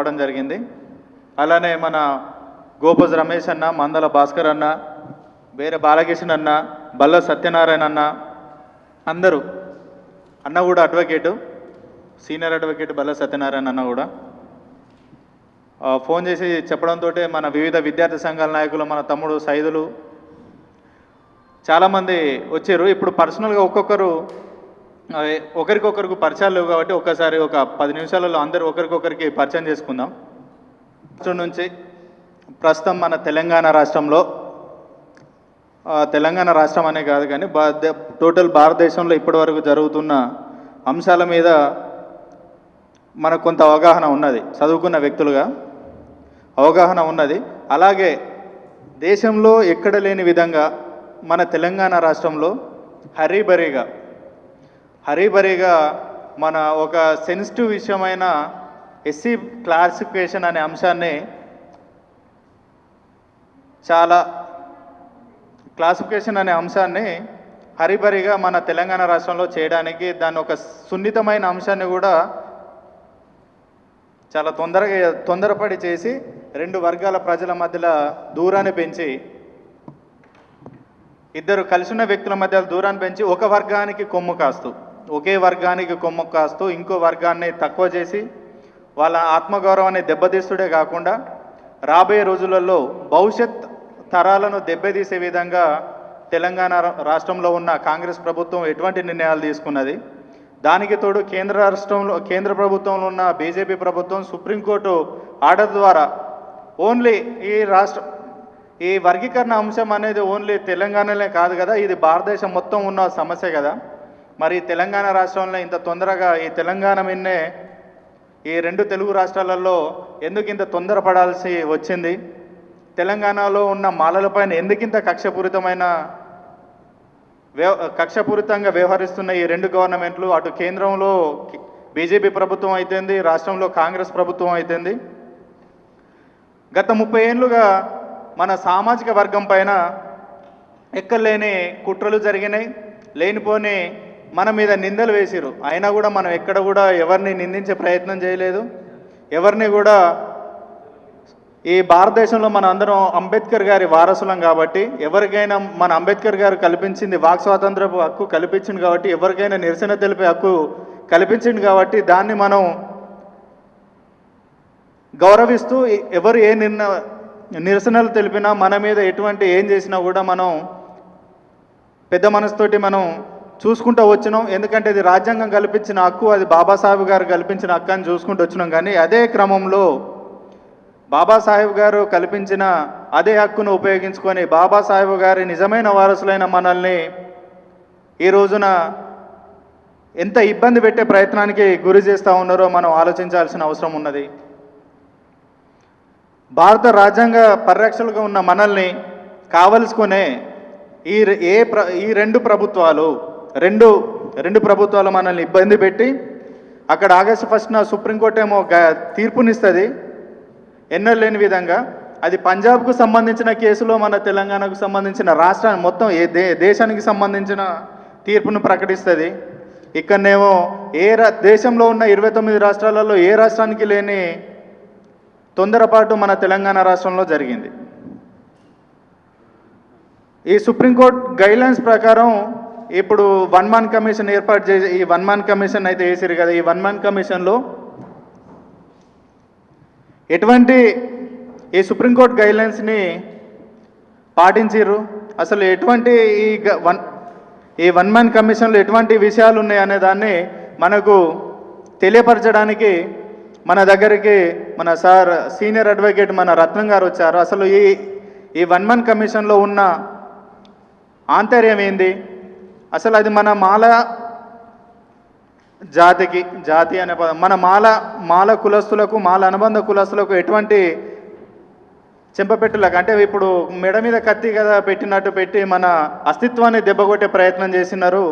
రావడం జరిగింది. అలానే మన గోపజ్ రమేష్ అన్న, మందల భాస్కర్ అన్న, వేరే బాలకృష్ణ అన్న, బల్ల సత్యనారాయణ అన్న, అందరూ అన్న కూడా అడ్వకేటు, సీనియర్ అడ్వకేట్ బల్ల సత్యనారాయణ అన్న కూడా ఫోన్ చేసి చెప్పడంతో మన వివిధ విద్యార్థి సంఘాల నాయకులు, మన తమ్ముడు సైదులు చాలామంది వచ్చారు. ఇప్పుడు పర్సనల్గా ఒక్కొక్కరు ఒకరికొకరికి పరిచయాలు లేవు కాబట్టి ఒక్కసారి ఒక 10 నిమిషాలలో అందరూ ఒకరికొకరికి పరిచయం చేసుకుందాం. నుంచి ప్రస్తుతం మన తెలంగాణ రాష్ట్రంలో, తెలంగాణ రాష్ట్రం అనే కాదు కానీ టోటల్ భారతదేశంలో ఇప్పటివరకు జరుగుతున్న అంశాల మీద మనకు కొంత అవగాహన ఉన్నది, చదువుకున్న వ్యక్తులుగా అవగాహన ఉన్నది. అలాగే దేశంలో ఎక్కడ లేని విధంగా మన తెలంగాణ రాష్ట్రంలో హరీబరీగా మన ఒక సెన్సిటివ్ విషయమైన ఎస్సీ క్లాసిఫికేషన్ అనే అంశాన్ని హరిబరిగా మన తెలంగాణ రాష్ట్రంలో చేయడానికి దాన్ని ఒక సున్నితమైన అంశాన్ని కూడా చాలా తొందరపడి చేసి 2 వర్గాల ప్రజల మధ్యలో దూరాన్ని పెంచి, ఇద్దరు కలిసిన వ్యక్తుల మధ్య దూరాన్ని పెంచి ఒకే వర్గానికి కొమ్ము కాస్తూ ఇంకో వర్గాన్ని తక్కువ చేసి వాళ్ళ ఆత్మగౌరవాన్ని దెబ్బతీస్తుడే కాకుండా రాబోయే రోజులలో భవిష్యత్ తరాలను దెబ్బతీసే విధంగా తెలంగాణ రాష్ట్రంలో ఉన్న కాంగ్రెస్ ప్రభుత్వం ఎటువంటి నిర్ణయాలు తీసుకున్నది. దానికి తోడు కేంద్ర ప్రభుత్వంలో ఉన్న బీజేపీ ప్రభుత్వం సుప్రీంకోర్టు ఆర్డర్ ద్వారా ఓన్లీ ఈ వర్గీకరణ అంశం అనేది ఓన్లీ తెలంగాణలో కాదు కదా, ఇది భారతదేశం మొత్తం ఉన్న సమస్య కదా. మరి తెలంగాణ రాష్ట్రంలో ఇంత తొందరగా ఈ తెలంగాణ మిన్నే ఈ 2 తెలుగు రాష్ట్రాలలో ఎందుకు ఇంత తొందరపడాల్సి వచ్చింది? తెలంగాణలో ఉన్న మాలలపైన ఎందుకింత కక్షపూరితంగా వ్యవహరిస్తున్న ఈ 2 గవర్నమెంట్లు, అటు కేంద్రంలో బీజేపీ ప్రభుత్వం అయితేంది, రాష్ట్రంలో కాంగ్రెస్ ప్రభుత్వం అయితేంది, గత 30 ఏళ్ళుగా మన సామాజిక వర్గం పైన ఎక్కలేని కుట్రలు జరిగినాయి, లేనిపోని మన మీద నిందలు వేసిరు. అయినా కూడా మనం ఎక్కడ కూడా ఎవరిని నిందించే ప్రయత్నం చేయలేదు. ఎవరిని కూడా ఈ భారతదేశంలో మన అందరం అంబేద్కర్ గారి వారసులం కాబట్టి ఎవరికైనా మన అంబేద్కర్ గారు కల్పించింది వాక్ స్వాతంత్రపు హక్కు కల్పించింది కాబట్టి, ఎవరికైనా నిరసన తెలిపే హక్కు కల్పించింది కాబట్టి దాన్ని మనం గౌరవిస్తూ ఎవరు ఏ నిరసనలు తెలిపినా మన మీద ఎటువంటి ఏం చేసినా కూడా మనం పెద్ద మనసుతోటి మనం చూసుకుంటూ వచ్చినాం. ఎందుకంటే ఇది రాజ్యాంగం కల్పించిన హక్కు, అది బాబాసాహెబ్ గారు కల్పించిన హక్కు అని చూసుకుంటూ వచ్చినాం. కానీ అదే క్రమంలో బాబాసాహెబ్ గారు కల్పించిన అదే హక్కును ఉపయోగించుకొని బాబాసాహెబ్ గారి నిజమైన వారసులైన మనల్ని ఈ రోజున ఎంత ఇబ్బంది పెట్టే ప్రయత్నానికి గురి చేస్తూ ఉన్నారో మనం ఆలోచించాల్సిన అవసరం ఉన్నది. భారత రాజ్యాంగ పరిరక్షణగా ఉన్న మనల్ని కావలసుకునే ఈ 2 ప్రభుత్వాలు మనల్ని ఇబ్బంది పెట్టి అక్కడ ఆగస్టు 1న సుప్రీంకోర్టు ఏమో తీర్పునిస్తుంది ఎన్నలేని విధంగా. అది పంజాబ్కు సంబంధించిన కేసులో మన తెలంగాణకు సంబంధించిన రాష్ట్రాన్ని మొత్తం దేశానికి సంబంధించిన తీర్పును ప్రకటిస్తుంది. ఇక్కడనేమో దేశంలో ఉన్న 29 రాష్ట్రాలలో ఏ రాష్ట్రానికి లేని తొందరపాటు మన తెలంగాణ రాష్ట్రంలో జరిగింది. ఈ సుప్రీంకోర్టు గైడ్లైన్స్ ప్రకారం ఇప్పుడు 1 man కమిషన్ ఏర్పాటు చేసి, ఈ 1 man కమిషన్ అయితే వేసారు కదా, ఈ 1 man కమిషన్లో ఎటువంటి ఈ సుప్రీంకోర్టు గైడ్లైన్స్ని పాటించారు, అసలు ఎటువంటి ఈ 1 man కమిషన్లో ఎటువంటి విషయాలు ఉన్నాయి అనే దాన్ని మనకు తెలియపరచడానికి మన దగ్గరికి మన సార్ సీనియర్ అడ్వకేట్ మన రత్నం గారు వచ్చారు. అసలు ఈ 1 man కమిషన్లో ఉన్న ఆంతర్యం ఏంది, అసలు అది మన మాల జాతి అనే మన మాల కులస్తులకు, మాల అనుబంధ కులస్తులకు ఎటువంటి చెంపపెట్టులకు, అంటే ఇప్పుడు మెడ మీద కత్తి కదా పెట్టినట్టు పెట్టి మన అస్తిత్వాన్ని దెబ్బకొట్టే ప్రయత్నం చేసినారు.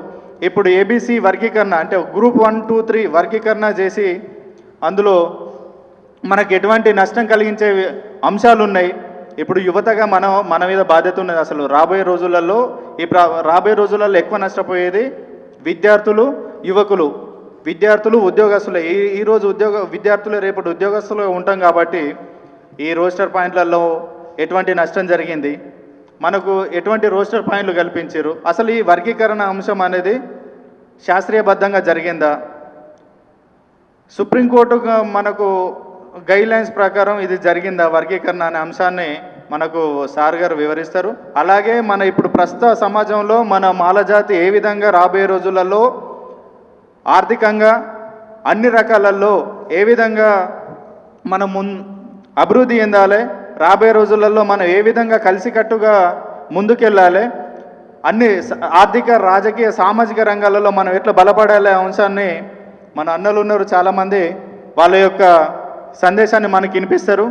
ఇప్పుడు ఏబీసీ వర్గీకరణ అంటే గ్రూప్ 1, 2, 3 వర్గీకరణ చేసి అందులో మనకు ఎటువంటి నష్టం కలిగించే అంశాలు ఉన్నాయి. ఇప్పుడు యువతగా మన మీద బాధ్యత ఉన్నది. అసలు రాబోయే రోజులలో ఎక్కువ నష్టపోయేది విద్యార్థులు, యువకులు. విద్యార్థులు ఉద్యోగస్తులు ఈరోజు విద్యార్థులు రేపటి ఉద్యోగస్తులు ఉంటాం కాబట్టి ఈ రోస్టర్ పాయింట్లలో ఎటువంటి నష్టం జరిగింది, మనకు ఎటువంటి రోస్టర్ పాయింట్లు కల్పించారు, అసలు ఈ వర్గీకరణ అంశం అనేది శాస్త్రీయబద్ధంగా జరిగిందా, సుప్రీంకోర్టు మనకు గైడ్లైన్స్ ప్రకారం ఇది జరిగిందా వర్గీకరణ అనే అంశాన్ని మనకు సార్ గారు వివరిస్తారు. అలాగే మన ఇప్పుడు ప్రస్తుత సమాజంలో మన మాలజాతి ఏ విధంగా రాబోయే రోజులలో ఆర్థికంగా అన్ని రకాలలో ఏ విధంగా మనం అభివృద్ధి చెందాలి, రాబోయే రోజులలో మనం ఏ విధంగా కలిసికట్టుగా ముందుకెళ్ళాలి, అన్ని ఆర్థిక రాజకీయ సామాజిక రంగాలలో మనం ఎట్లా బలపడాలి అంశాన్ని మన అన్నలు ఉన్నారు చాలామంది వాళ్ళ యొక్క సందేశాన్ని మనకి వినిపిస్తారు.